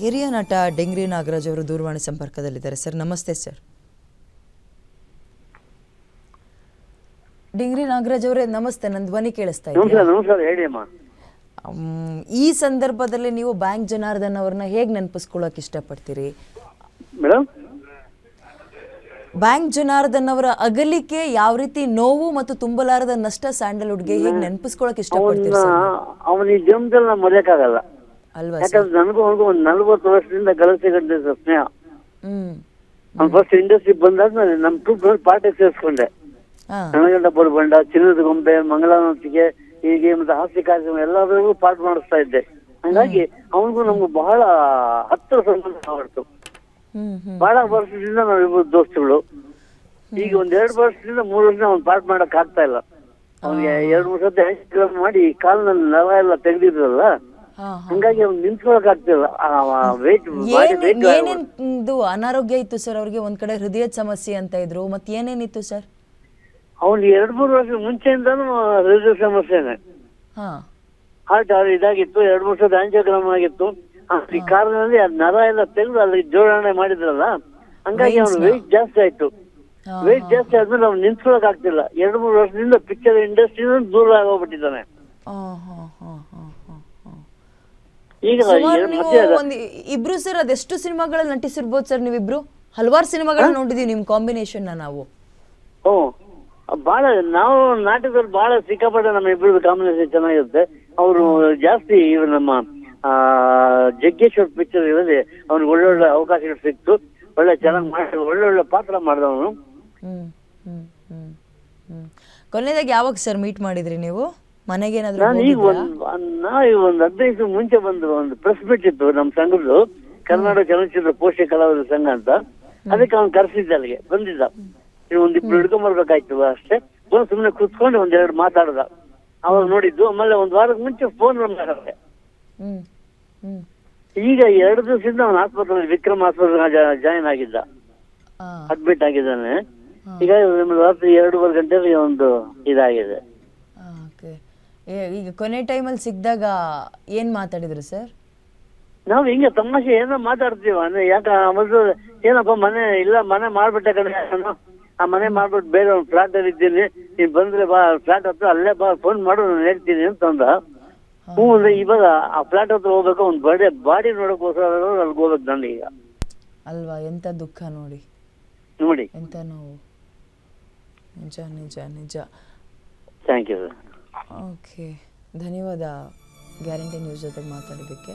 ಹಿರಿಯ ನಟ ಡಿಂಗ್ರಿ ನಾಗರಾಜ್ ಅವರು ದೂರವಾಣಿ ಸಂಪರ್ಕದಲ್ಲಿದ್ದಾರೆ. ಸರ್ ನಮಸ್ತೆ ಸರ್. ಡಿಂಗ್ರಿ ನಾಗರಾಜ್ ಅವರೇ ನಮಸ್ತೆ, ನನ್ನ ಧ್ವನಿ ಕೇಳಿಸ್ತಾ ಇದೆಯಾ? ಈ ಸಂದರ್ಭದಲ್ಲಿ ನೀವು ಬ್ಯಾಂಕ್ ಜನಾರ್ದನ್ ಅವ್ರನ್ನ ಹೇಗೆ ನೆನಪಿಸ್ಕೊಳ್ಳೋಕೆ ಇಷ್ಟಪಡ್ತೀರಿ ಮೇಡಮ್? ಬ್ಯಾಂಕ್ ಜನಾರ್ದನ್ ಅವರ ಅಗಲಿಕೆ ಯಾವ ರೀತಿ ನೋವು ಮತ್ತು ತುಂಬಲಾರದ ನಷ್ಟ ಸ್ಯಾಂಡಲ್ವುಡ್ಗೆ ಹೇಗೆ ನೆನಪಿಸ್ಕೊಳ್ಳೋಕೆ ಇಷ್ಟಪಡ್ತೀರಿ ಸರ್? ಅವನ ಈ ಜನ್ಮದಲ್ಲಿ ನಾವು ಮರೆಯಕ್ಕಾಗಲ್ಲ ಅಲ್ವಾ? ಯಾಕಂದ್ರೆ ನನಗೂ ಅವ್ರಿಗೂ ಒಂದು 40 ವರ್ಷದಿಂದ ಗಳಿಸಿಕೊಂಡಿದ್ದ ಸ್ನೇಹ. ಅವ್ನು ಫಸ್ಟ್ ಇಂಡಸ್ಟ್ರಿ ಬಂದಾದ್ಮೇಲೆ ನಮ್ಮ ಟ್ರೂಪ್ ಪಾರ್ಟಿ ಸೇರಿಸ್ಕೊಂಡೆ. ನನಗಂಡ ಬಡಬಂಡ, ಚಿನ್ನದ ಗೊಂಬೆ, ಮಂಗಳಾನಂತಿಗೆ, ಹೀಗೆ ಮತ್ತೆ ಹಾಸ್ಯ ಕಾರ್ಯಕ್ರಮ ಎಲ್ಲರಿಗೂ ಪಾಠ ಮಾಡಿಸ್ತಾ ಇದ್ದೆ. ಹಂಗಾಗಿ ಅವನಿಗೂ ನಮ್ಗೂ ಬಹಳ ಹತ್ತಿರ ಸಂಬಂಧ ಮಾಡ್ತು. ಬಹಳ ವರ್ಷದಿಂದ ನಾವಿಬ್ಬರು ದೋಸ್ತುಗಳು. ಈಗ 2 ವರ್ಷದಿಂದ 3 ವರ್ಷ ಅವ್ನು ಪಾಠ ಮಾಡಕ್ ಆಗ್ತಾ ಇಲ್ಲ. ಅವ್ನಿಗೆ 2-3 ಸತಿ ಆಕ್ಸಿಡೆಂಟ್ ಮಾಡಿ ಕಾಲಿನಲ್ಲಿ ನರ ಎಲ್ಲ ತೆಗ್ದಿದ್ರಲ್ಲ, ಹಂಗಾಗಿ ಅವ್ನು ನಿಂತ್ಕೊಳಕ್ ಆಗ್ತಿಲ್ಲ. ಏನೇನು ಅನಾರೋಗ್ಯ ಇತ್ತು ಸರ್ ಅವ್ರಿಗೆ? ಒಂದ್ ಕಡೆ ಹೃದಯದ ಸಮಸ್ಯೆ ಅಂತ ಇದ್ರು, ಮತ್ತೆ ಏನೇನಿತ್ತು ಸರ್? ಅವ್ನಿಗೆ 2-3 ವರ್ಷ ಮುಂಚೆಯಿಂದಾನು ಹೃದಯ ಸಮಸ್ಯೆನೆ. ಹಾರ್ಟ್ ಇದಾಗಿತ್ತು. 2-3 ಸತಿ ಆಂಜಿಯೋಗ್ರಾಮ್ ಆಗಿತ್ತು. ಈ ಕಾರಿನಲ್ಲಿ ನರ ಎಲ್ಲ ತೆಗೆದು ಅಲ್ಲಿ ಜೋಡಣೆ ಮಾಡಿದ್ರಲ್ಲ, ಹಂಗಾಗಿ ಅವ್ನು ವೆಯ್ಟ್ ಜಾಸ್ತಿ ಆಯ್ತು. ವೆಯ್ಟ್ ಜಾಸ್ತಿ ಆದ್ಮೇಲೆ ಅವ್ನು ನಿಂತ್ಕೊಳಕ್ ಆಗ್ತಿಲ್ಲ. 2-3 ವರ್ಷದಿಂದ ಪಿಕ್ಚರ್ ಇಂಡಸ್ಟ್ರಿ ದೂರ ಆಗೋಗ್ಬಿಟ್ಟಿದ್ದಾನೆ. ಈಗ ಇಬ್ರು ಸರ್ ಅದೆಷ್ಟು ಸಿನಿಮಾಗಳಲ್ಲಿ ನಟಿಸಿರ್ಬೋದು ಸರ್ ನೀವಿಬ್ರು? ಹಲವಾರು ಸಿನಿಮಾಗಳನ್ನ ನೋಡಿದೀವಿ ನಿಮ್ ಕಾಂಬಿನೇಷನ್ ನಾವು. ಬಹಳ ನಾವು ನಾಟಕದಲ್ಲಿ ಬಹಳ ಸಿಕ್ಕಾಪಟ್ಟೆ ನಮ್ಮ ಇಬ್ಬರದ್ದು ಕಾಂಬಿನೇಷನ್ ಚೆನ್ನಾಗಿರುತ್ತೆ. ಅವರು ಜಾಸ್ತಿ ಇವರು ನಮ್ಮ ಜಗ್ಗೇಶ್ವರ್ ಪಿಕ್ಚರ್ ಇರೋದೇ ಅವ್ನಿಗೆ ಒಳ್ಳೊಳ್ಳೆ ಅವಕಾಶಗಳು ಸಿಕ್ತು. ಒಳ್ಳೆ ಚೆನ್ನಾಗಿ ಮಾಡಿ ಒಳ್ಳೊಳ್ಳೆ ಪಾತ್ರ ಮಾಡಿದವನು. ಕೊನೆಯದಾಗಿ ಯಾವಾಗ ಸರ್ ಮೀಟ್ ಮಾಡಿದ್ರಿ ನೀವು? ಮನೆಗೆ ನಾನು ಈಗ ಒಂದು 15 ಮುಂಚೆ ಒಂದು ಪ್ರೆಸ್ ಮೀಟ್ ಇತ್ತು ನಮ್ಮ ಸಂಘದ್ದು, ಕರ್ನಾಟಕ ಚಲನಚಿತ್ರ ಪೋಷಕ ಕಲಾವಿದರ ಸಂಘ ಅಂತ. ಅದಕ್ಕೆ ಅವ್ನು ಕರೆಸಿದ್ದ, ಅಲ್ಲಿಗೆ ಬಂದಿದ್ದ. ಒಂದಿಬ್ರು ಹಿಡ್ಕೊಂಡ್ಬರ್ಬೇಕಾಯ್ತು ಅಷ್ಟೇ. ಸುಮ್ಮನೆ ಕುತ್ಕೊಂಡು 1-2 ಮಾತಾಡ್ದ. ಅವಾಗ ನೋಡಿದ್ದು. ಆಮೇಲೆ 1 ವಾರದ ಮುಂಚೆ ಫೋನ್ ಮಾಡಿದೆ. ಈಗ 2 ದಿವಸದಿಂದ ಅವನ ಆಸ್ಪತ್ರೆ, ವಿಕ್ರಮ್ ಆಸ್ಪತ್ರೆ ಜಾಯಿನ್ ಆಗಿದ್ದ, ಅಡ್ಮಿಟ್ ಆಗಿದ್ದಾನೆ. ಈಗ ರಾತ್ರಿ 2:30 ಗಂಟೆಗೆ ಒಂದು ಇದಾಗಿದೆ. ಈಗ ಕೊನೆ ಟೈಮಲ್ಲಿ ಸಿಕ್ಕಿದಾಗ ಏನ್ ಮಾತಾಡಿದ್ರು ಸರ್? ನಾವು ಹಿಂಗೆ ತಮಾಷೆ ಏನೋ ಮಾತಾಡ್ತೀವ. ಅಂದ್ರೆ ಯಾಕ ಮೊದಲು ಏನಪ್ಪ ಮನೆ ಮಾಡ್ಬಿಟ್ಟೆ ಕಡೆ, ಆ ಮನೆ ಮಾಡ್ಬಿಟ್ಟು ಬೇರೆ ಒಂದು ಫ್ಲಾಟ್ ಅಲ್ಲಿ ಇದ್ದೀನಿ, ನೀನ್ ಬಂದ್ರೆ ಬಾ ಫ್ಲಾಟ್ ಹತ್ರ, ಅಲ್ಲೇ ಬಾ, ಫೋನ್ ಮಾಡು, ನಾನು ಹೇಳ್ತೀನಿ ಅಂತಂದ. ಅಂದ್ರೆ ಇವಾಗ ಆ ಫ್ಲಾಟ್ ಹತ್ರ ಹೋಗ್ಬೇಕು, ಒಂದು ಬಾಡಿ ನೋಡಕ್ಕೋಸ್ಕರ ಅಲ್ಲಿಗೆ ಹೋಗ್ಬೇಕು ನಾನು ಈಗ. ಅಲ್ವಾ? ಎಂತ ದುಃಖ ನೋಡಿ, ಎಂತ ನೋವು. ನಿಜ ನಿಜ ನಿಜ. Thank you. ಓಕೆ, ಧನ್ಯವಾದ ಗ್ಯಾರಂಟಿ ನ್ಯೂಸ್ ಜೊತೆಗೆ ಮಾತಾಡೋದಕ್ಕೆ.